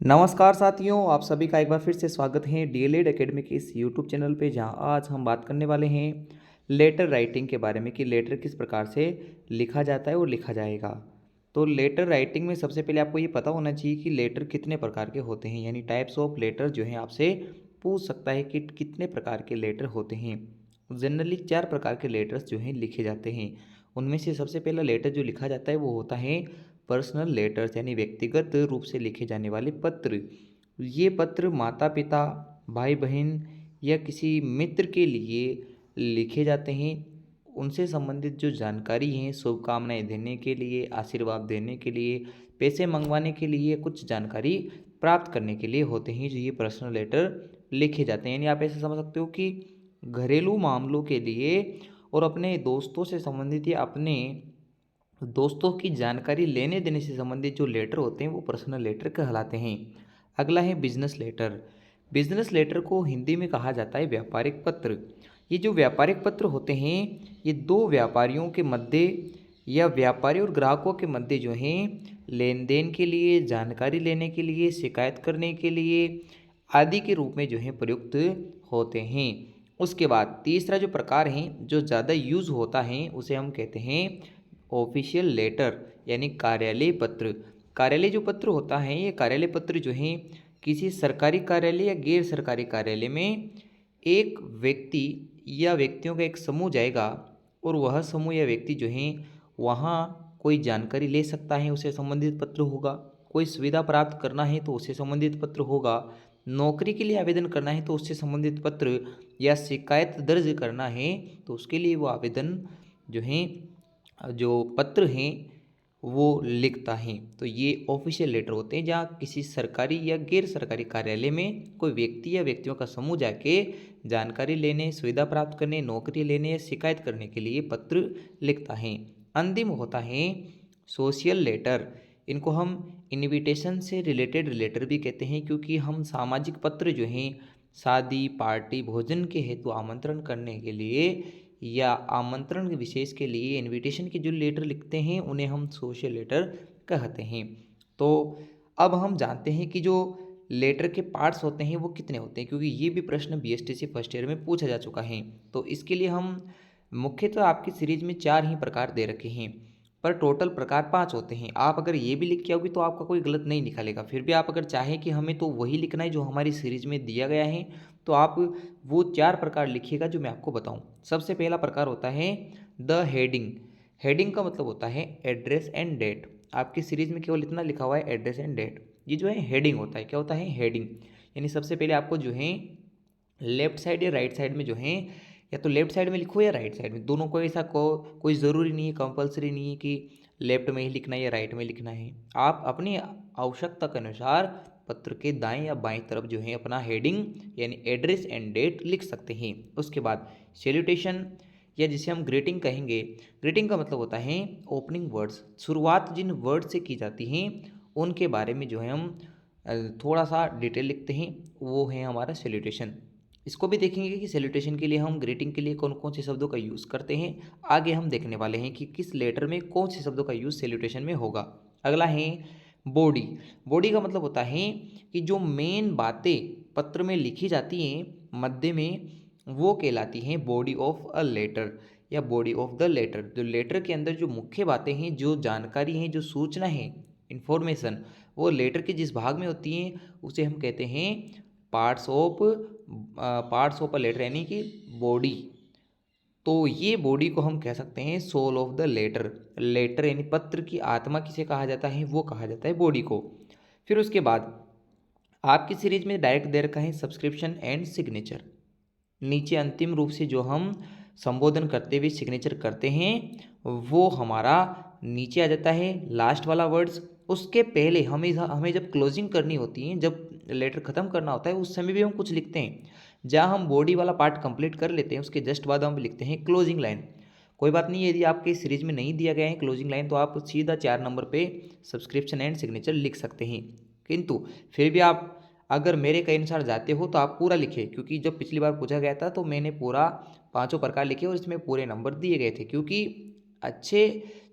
नमस्कार साथियों, आप सभी का एक बार फिर से स्वागत है डीएलएड एकेडमी के इस यूट्यूब चैनल पे, जहां आज हम बात करने वाले हैं लेटर राइटिंग के बारे में कि लेटर किस प्रकार से लिखा जाता है और लिखा जाएगा। तो लेटर राइटिंग में सबसे पहले आपको ये पता होना चाहिए कि लेटर कितने प्रकार के होते हैं, यानी टाइप्स ऑफ लेटर जो है आपसे पूछ सकता है कि कितने प्रकार के लेटर होते हैं। जनरली 4 प्रकार के लेटर्स जो हैं लिखे जाते हैं। उनमें से सबसे पहला लेटर जो लिखा जाता है वो होता है पर्सनल लेटर्स, यानी व्यक्तिगत रूप से लिखे जाने वाले पत्र। ये पत्र माता पिता, भाई बहन या किसी मित्र के लिए लिखे जाते हैं। उनसे संबंधित जो जानकारी है, शुभकामनाएं देने के लिए, आशीर्वाद देने के लिए, पैसे मंगवाने के लिए, कुछ जानकारी प्राप्त करने के लिए होते हैं जो ये पर्सनल लेटर लिखे जाते हैं। यानी आप ऐसे समझ सकते हो कि घरेलू मामलों के लिए और अपने दोस्तों से संबंधित या अपने दोस्तों की जानकारी लेने देने से संबंधित जो लेटर होते हैं वो पर्सनल लेटर कहलाते हैं। अगला है बिजनेस लेटर। बिजनेस लेटर को हिंदी में कहा जाता है व्यापारिक पत्र। ये जो व्यापारिक पत्र होते हैं, ये दो व्यापारियों के मध्य या व्यापारी और ग्राहकों के मध्य जो हैं लेन देन के लिए, जानकारी लेने के लिए, शिकायत करने के लिए आदि के रूप में जो है प्रयुक्त होते हैं। उसके बाद तीसरा जो प्रकार है जो ज़्यादा यूज़ होता है उसे हम कहते हैं ऑफिशियल लेटर, यानी कार्यालय पत्र। कार्यालय जो पत्र होता है, ये कार्यालय पत्र जो है किसी सरकारी कार्यालय या गैर सरकारी कार्यालय में एक व्यक्ति या व्यक्तियों का एक समूह जाएगा और वह समूह या व्यक्ति जो है वहाँ कोई जानकारी ले सकता है, उसे संबंधित पत्र होगा। कोई सुविधा प्राप्त करना है तो उससे संबंधित पत्र होगा। नौकरी के लिए आवेदन करना है तो उससे संबंधित पत्र, या शिकायत दर्ज करना है तो उसके लिए वो आवेदन जो है जो पत्र हैं वो लिखता है। तो ये ऑफिशियल लेटर होते हैं जहाँ किसी सरकारी या गैर सरकारी कार्यालय में कोई व्यक्ति या व्यक्तियों का समूह जाके जानकारी लेने, सुविधा प्राप्त करने, नौकरी लेने या शिकायत करने के लिए पत्र लिखता है। अंतिम होता है सोशल लेटर। इनको हम इनविटेशन से रिलेटेड लेटर भी कहते हैं, क्योंकि हम सामाजिक पत्र जो हैं शादी, पार्टी, भोजन के हेतु आमंत्रण करने के लिए या आमंत्रण विशेष के लिए इनविटेशन के जो लेटर लिखते हैं उन्हें हम सोशल लेटर कहते हैं। तो अब हम जानते हैं कि जो लेटर के पार्ट्स होते हैं वो कितने होते हैं, क्योंकि ये भी प्रश्न बीएसटीसी फर्स्ट ईयर में पूछा जा चुका है। तो इसके लिए हम मुख्यतः आपकी सीरीज में 4 ही प्रकार दे रखे हैं, पर टोटल प्रकार 5 होते हैं। आप अगर ये भी लिख के आओगे तो आपका कोई गलत नहीं निकलेगा। फिर भी आप अगर चाहें कि हमें तो वही लिखना है जो हमारी सीरीज में दिया गया है, तो आप वो 4 प्रकार लिखिएगा जो मैं आपको बताऊं। सबसे पहला प्रकार होता है द हेडिंग। हेडिंग का मतलब होता है एड्रेस एंड डेट। आपकी सीरीज में केवल इतना लिखा हुआ है एड्रेस एंड डेट। ये जो है हेडिंग होता है। क्या होता है? हेडिंग। यानी सबसे पहले आपको जो है लेफ्ट साइड या राइट साइड में जो है, या तो लेफ्ट साइड में लिखो या राइट साइड में, दोनों को ऐसा कोई ज़रूरी नहीं है, कंपलसरी नहीं है कि लेफ्ट में ही लिखना है या राइट में लिखना है। आप अपनी आवश्यकता के अनुसार पत्र के दाएं या बाएं तरफ जो है अपना हेडिंग यानी एड्रेस एंड डेट लिख सकते हैं। उसके बाद सैल्यूटेशन, या जिसे हम ग्रीटिंग कहेंगे। ग्रीटिंग का मतलब होता है ओपनिंग वर्ड्स। शुरुआत जिन वर्ड से की जाती हैं उनके बारे में जो है हम थोड़ा सा डिटेल लिखते हैं, वो है हमारा सैल्यूटेशन। इसको भी देखेंगे कि सैल्यूटेशन के लिए हम ग्रीटिंग के लिए कौन कौन से शब्दों का यूज़ करते हैं। आगे हम देखने वाले हैं कि किस लेटर में कौन से शब्दों का यूज़ सैल्यूटेशन में होगा। अगला है बॉडी। बॉडी का मतलब होता है कि जो मेन बातें पत्र में लिखी जाती हैं मध्य में, वो कहलाती हैं बॉडी ऑफ अ लेटर या बॉडी ऑफ द लेटर। जो लेटर के अंदर जो मुख्य बातें हैं, जो जानकारी हैं, जो सूचना है, इन्फॉर्मेशन, वो लेटर के जिस भाग में होती हैं उसे हम कहते हैं पार्ट्स ऑफ अ लेटर, यानी कि बॉडी। तो ये बॉडी को हम कह सकते हैं soul of the letter. Letter यानी पत्र की आत्मा किसे कहा जाता है, वो कहा जाता है बॉडी को। फिर उसके बाद आपकी सीरीज में डायरेक्ट दे रखा है सब्सक्रिप्शन एंड सिग्नेचर। नीचे अंतिम रूप से जो हम संबोधन करते हुए सिग्नेचर करते हैं वो हमारा नीचे आ जाता है लास्ट वाला वर्ड्स। उसके पहले हमें हमें जब क्लोजिंग करनी होती है, जब लेटर ख़त्म करना होता है, उस समय भी हम कुछ लिखते हैं। जहाँ हम बॉडी वाला पार्ट कंप्लीट कर लेते हैं उसके जस्ट बाद हम लिखते हैं क्लोजिंग लाइन। कोई बात नहीं, यदि आपके सीरीज में नहीं दिया गया है क्लोजिंग लाइन तो आप सीधा 4 नंबर पे सब्सक्रिप्शन एंड सिग्नेचर लिख सकते हैं। किंतु फिर भी आप अगर मेरे कहे अनुसार जाते हो तो आप पूरा लिखे, क्योंकि जब पिछली बार पूछा गया था तो मैंने पूरा 5 प्रकार लिखे और इसमें पूरे नंबर दिए गए थे। क्योंकि अच्छे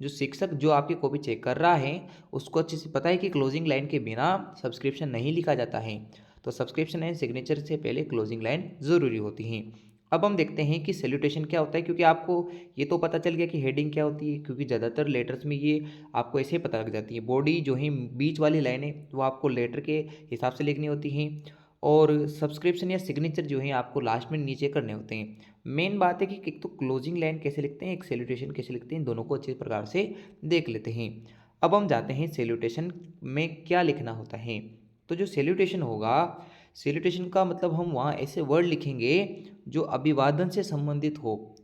जो शिक्षक जो आपकी कॉपी चेक कर रहा है उसको अच्छे से पता है कि क्लोजिंग लाइन के बिना सब्सक्रिप्शन नहीं लिखा जाता है, तो सब्सक्रिप्शन एंड सिग्नेचर से पहले क्लोजिंग लाइन ज़रूरी होती हैं। अब हम देखते हैं कि सैल्यूटेशन क्या होता है, क्योंकि आपको ये तो पता चल गया कि हेडिंग क्या होती है, क्योंकि ज़्यादातर लेटर्स में ये आपको ऐसे ही पता लग जाती है। बॉडी जो है बीच वाली लाइनें वो आपको लेटर के हिसाब से लिखनी होती हैं, और सब्सक्रिप्शन या सिग्नेचर जो है आपको लास्ट में नीचे करने होते हैं। मेन बात है कि एक तो क्लोजिंग लाइन कैसे लिखते हैं, एक सैल्यूटेशन कैसे लिखते हैं, दोनों को अच्छे प्रकार से देख लेते हैं। अब हम जाते हैं सैल्यूटेशन में क्या लिखना होता है। तो जो सैल्यूटेशन होगा, सैल्यूटेशन का मतलब हम वहाँ ऐसे वर्ड लिखेंगे जो अभिवादन से संबंधित हो,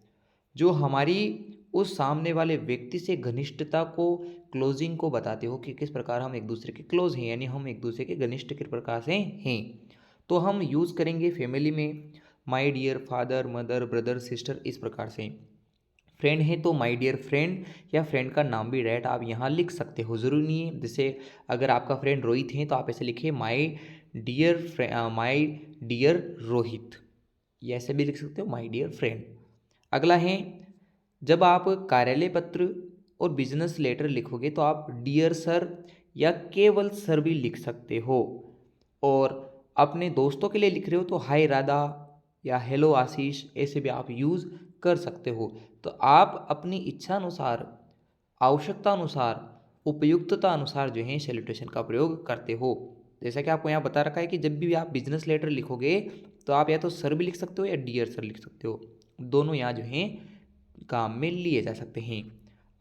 जो हमारी उस सामने वाले व्यक्ति से घनिष्ठता को, क्लोजिंग को बताते हो कि किस प्रकार हम एक दूसरे के क्लोज हैं, यानी हम एक दूसरे के घनिष्ठ किस प्रकार से हैं। तो हम यूज़ करेंगे फैमिली में my dear father, mother, brother, sister, इस प्रकार से। फ्रेंड है तो माय डियर फ्रेंड, या फ्रेंड का नाम भी डायरेक्ट आप यहाँ लिख सकते हो, ज़रूरी नहीं है। जैसे अगर आपका फ्रेंड रोहित है तो आप ऐसे लिखिए माय डियर रोहित, ये ऐसे भी लिख सकते हो माय डियर फ्रेंड। अगला है, जब आप कार्यालय पत्र और बिजनेस लेटर लिखोगे तो आप डियर सर या केवल सर भी लिख सकते हो, और अपने दोस्तों के लिए लिख रहे हो तो हाय राधा या हेलो आशीष, ऐसे भी आप यूज़ कर सकते हो। तो आप अपनी इच्छा अनुसार, आवश्यकता अनुसार, उपयुक्तता अनुसार जो है सैल्यूटेशन का प्रयोग करते हो। जैसा कि आपको यहाँ बता रखा है कि जब भी आप बिजनेस लेटर लिखोगे तो आप या तो सर भी लिख सकते हो या डियर सर लिख सकते हो, दोनों यहाँ जो हैं काम में लिए जा सकते हैं।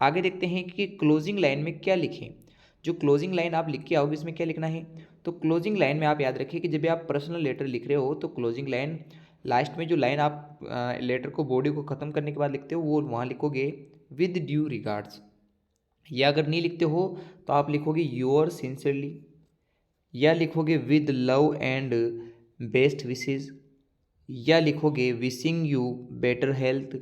आगे देखते हैं कि क्लोजिंग लाइन में क्या लिखें। जो क्लोजिंग लाइन आप लिख के आओगे इसमें क्या लिखना है, तो क्लोजिंग लाइन में आप याद रखिए कि जब भी आप पर्सनल लेटर लिख रहे हो तो क्लोजिंग लाइन, लास्ट में जो लाइन आप लेटर को, बॉडी को ख़त्म करने के बाद लिखते हो, वो वहाँ लिखोगे विद ड्यू रिगार्ड्स, या अगर नहीं लिखते हो तो आप लिखोगे योर सिंसियरली, या लिखोगे with love and best wishes, या लिखोगे विशिंग यू बेटर हेल्थ।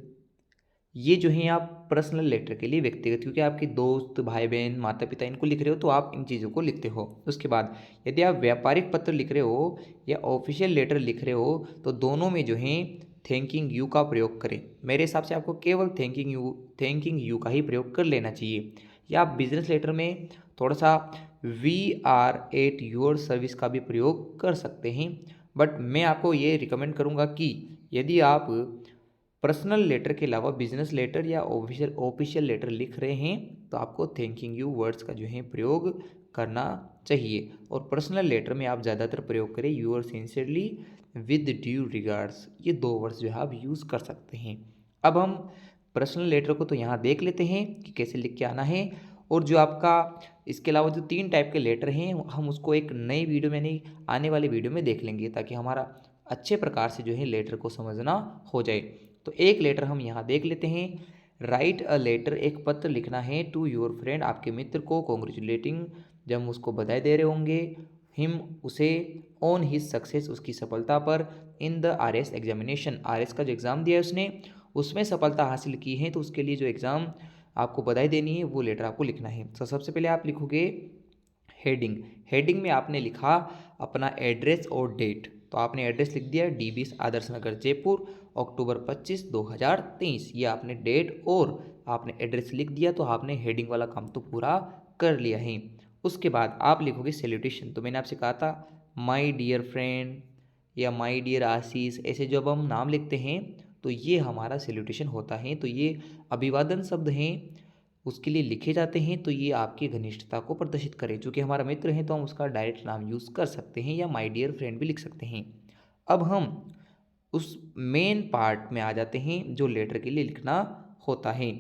ये जो है आप पर्सनल लेटर के लिए व्यक्तिगत, क्योंकि आपके दोस्त, भाई बहन, माता पिता इनको लिख रहे हो तो आप इन चीज़ों को लिखते हो। उसके बाद यदि आप व्यापारिक पत्र लिख रहे हो या ऑफिशियल लेटर लिख रहे हो तो दोनों में जो है थैंकिंग यू का प्रयोग करें। मेरे हिसाब से आपको केवल थैंकिंग यू का ही प्रयोग कर लेना चाहिए। या आप बिजनेस लेटर में थोड़ा सा we are at your service का भी प्रयोग कर सकते हैं, बट मैं आपको ये रिकमेंड करूँगा कि यदि आप पर्सनल लेटर के अलावा बिजनेस लेटर या ऑफिशियल लेटर लिख रहे हैं तो आपको थैंकिंग यू वर्ड्स का जो है प्रयोग करना चाहिए। और पर्सनल लेटर में आप ज़्यादातर प्रयोग करें your sincerely with due regards, ये दो वर्ड्स जो है आप यूज़ कर सकते हैं। अब हम पर्सनल लेटर को तो यहाँ देख लेते हैं कि कैसे लिख के आना है, और जो आपका इसके अलावा जो 3 टाइप के लेटर हैं हम उसको एक नई वीडियो में, नहीं आने वाली वीडियो में देख लेंगे, ताकि हमारा अच्छे प्रकार से जो है लेटर को समझना हो जाए। तो एक लेटर हम यहाँ देख लेते हैं। राइट अ लेटर, एक पत्र लिखना है टू योर फ्रेंड, आपके मित्र को, कॉन्ग्रेचुलेटिंग, जब हम उसको बधाई दे रहे होंगे, हिम, उसे, ऑन हिज सक्सेस, उसकी सफलता पर, in the RS examination, RS का जो एग्ज़ाम दिया है उसने उसमें सफलता हासिल की है तो उसके लिए जो एग्ज़ाम आपको बधाई देनी है वो लेटर आपको लिखना है। तो सबसे पहले आप लिखोगे हेडिंग। हेडिंग में आपने लिखा अपना एड्रेस और डेट, तो आपने एड्रेस लिख दिया डी20 आदर्श नगर जयपुर, अक्टूबर 25 2023, ये आपने डेट और आपने एड्रेस लिख दिया, तो आपने हेडिंग वाला काम तो पूरा कर लिया है। उसके बाद आप लिखोगे सैल्यूटेशन। तो मैंने आपसे कहा था माय डियर फ्रेंड या माय डियर आशीष, ऐसे जब हम नाम लिखते हैं तो ये हमारा सैल्यूटेशन होता है। तो ये अभिवादन शब्द हैं, उसके लिए लिखे जाते हैं, तो ये आपकी घनिष्ठता को प्रदर्शित करें। चूँकि हमारा मित्र है तो हम उसका डायरेक्ट नाम यूज़ कर सकते हैं, या माय डियर फ्रेंड भी लिख सकते हैं। अब हम उस मेन पार्ट में आ जाते हैं जो लेटर के लिए लिखना होता है।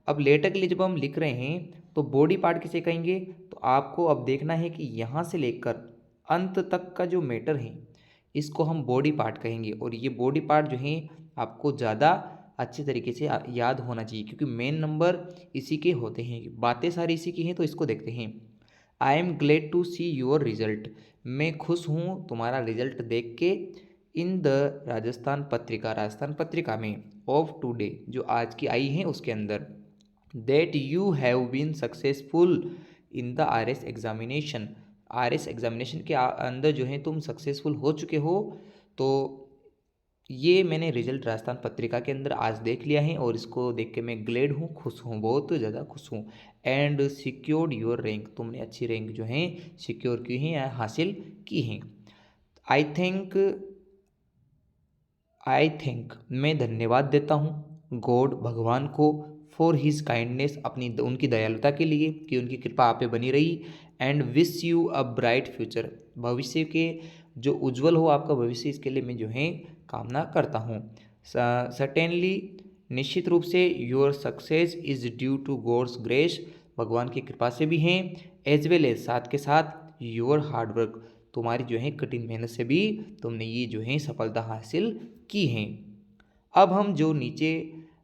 अब लेटर के लिए जब हम लिख रहे हैं तो बॉडी पार्ट किसे कहेंगे, तो आपको अब देखना है कि यहाँ से लेकर अंत तक का जो मैटर है इसको हम बॉडी पार्ट कहेंगे, और ये बॉडी पार्ट जो है आपको ज़्यादा अच्छे तरीके से याद होना चाहिए, क्योंकि मेन नंबर इसी के होते हैं, बातें सारी इसी की हैं। तो इसको देखते हैं। I am glad to see your result, मैं खुश हूँ तुम्हारा रिजल्ट देख के, इन द राजस्थान पत्रिका, राजस्थान पत्रिका में, ऑफ टुडे, जो आज की आई है उसके अंदर, that you have been successful in the R S examination, R S examination के अंदर जो है तुम सक्सेसफुल हो चुके हो। तो ये मैंने रिजल्ट राजस्थान पत्रिका के अंदर आज देख लिया है और इसको देख के मैं ग्लेड हूँ, खुश हूँ, बहुत ज़्यादा खुश हूँ। एंड सिक्योर्ड योर रैंक, तुमने अच्छी रैंक जो है सिक्योर की है या हासिल की है। आई थिंक मैं धन्यवाद देता हूँ गॉड, भगवान को, फॉर हिज काइंडनेस, अपनी उनकी दयालुता के लिए कि उनकी कृपा आप पे बनी रही। And wish you a bright future, भविष्य के जो उज्जवल हो आपका भविष्य, इसके लिए मैं जो है कामना करता हूँ। सर्टेनली, निश्चित रूप से, your success is due to God's grace, भगवान की कृपा से भी हैं। एज वेल एज, साथ के साथ, योर हार्डवर्क, तुम्हारी जो है कठिन मेहनत से भी तुमने ये जो है सफलता हासिल की हैं। अब हम जो नीचे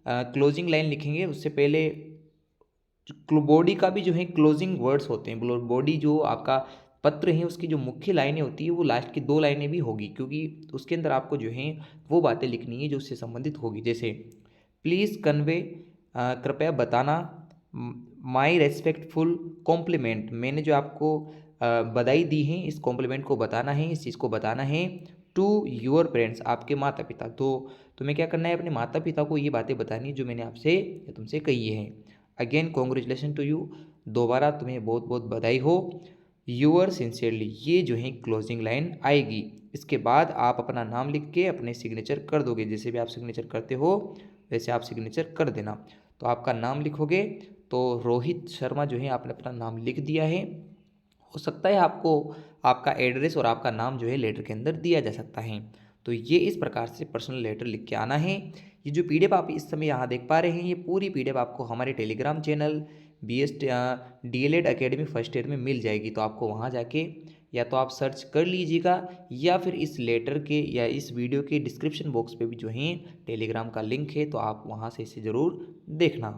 क्लोजिंग लाइन लिखेंगे उससे पहले बॉडी का भी जो है क्लोजिंग वर्ड्स होते हैं। बॉडी जो आपका पत्र है उसकी जो मुख्य लाइनें होती है वो लास्ट की 2 लाइनें भी होगी, क्योंकि उसके अंदर आपको जो है वो बातें लिखनी है जो उससे संबंधित होगी। जैसे प्लीज़ कन्वे, कृपया बताना, माई रेस्पेक्टफुल कॉम्प्लीमेंट, मैंने जो आपको बधाई दी है इस कॉम्प्लीमेंट को बताना है, इस चीज़ को बताना है। टू योर पेरेंट्स, आपके माता पिता, तो तुम्हें क्या करना है, अपने माता पिता को ये बातें बतानी है जो मैंने आपसे या तुमसे कही है। अगेन कॉन्ग्रेचुलेसन टू यू, दोबारा तुम्हें बहुत बहुत बधाई हो। यूअर सिंसियरली, ये जो है क्लोजिंग लाइन आएगी। इसके बाद आप अपना नाम लिख के अपने सिग्नेचर कर दोगे, जैसे भी आप सिग्नेचर करते हो वैसे आप सिग्नेचर कर देना। तो आपका नाम लिखोगे, तो रोहित शर्मा जो है आपने अपना नाम लिख दिया है। हो सकता है आपको आपका एड्रेस और आपका नाम जो है लेटर के अंदर दिया जा सकता है। तो ये इस प्रकार से पर्सनल लेटर लिख के आना है। ये जो पीडीएफ आप इस समय यहाँ देख पा रहे हैं, ये पूरी पीडीएफ आपको हमारे Telegram channel DElEd academy first year में मिल जाएगी। तो आपको वहाँ जाके या तो आप सर्च कर लीजिएगा या फिर इस लेटर के या इस वीडियो के डिस्क्रिप्शन बॉक्स पे भी जो है टेलीग्राम का लिंक है, तो आप वहाँ से इसे ज़रूर देखना।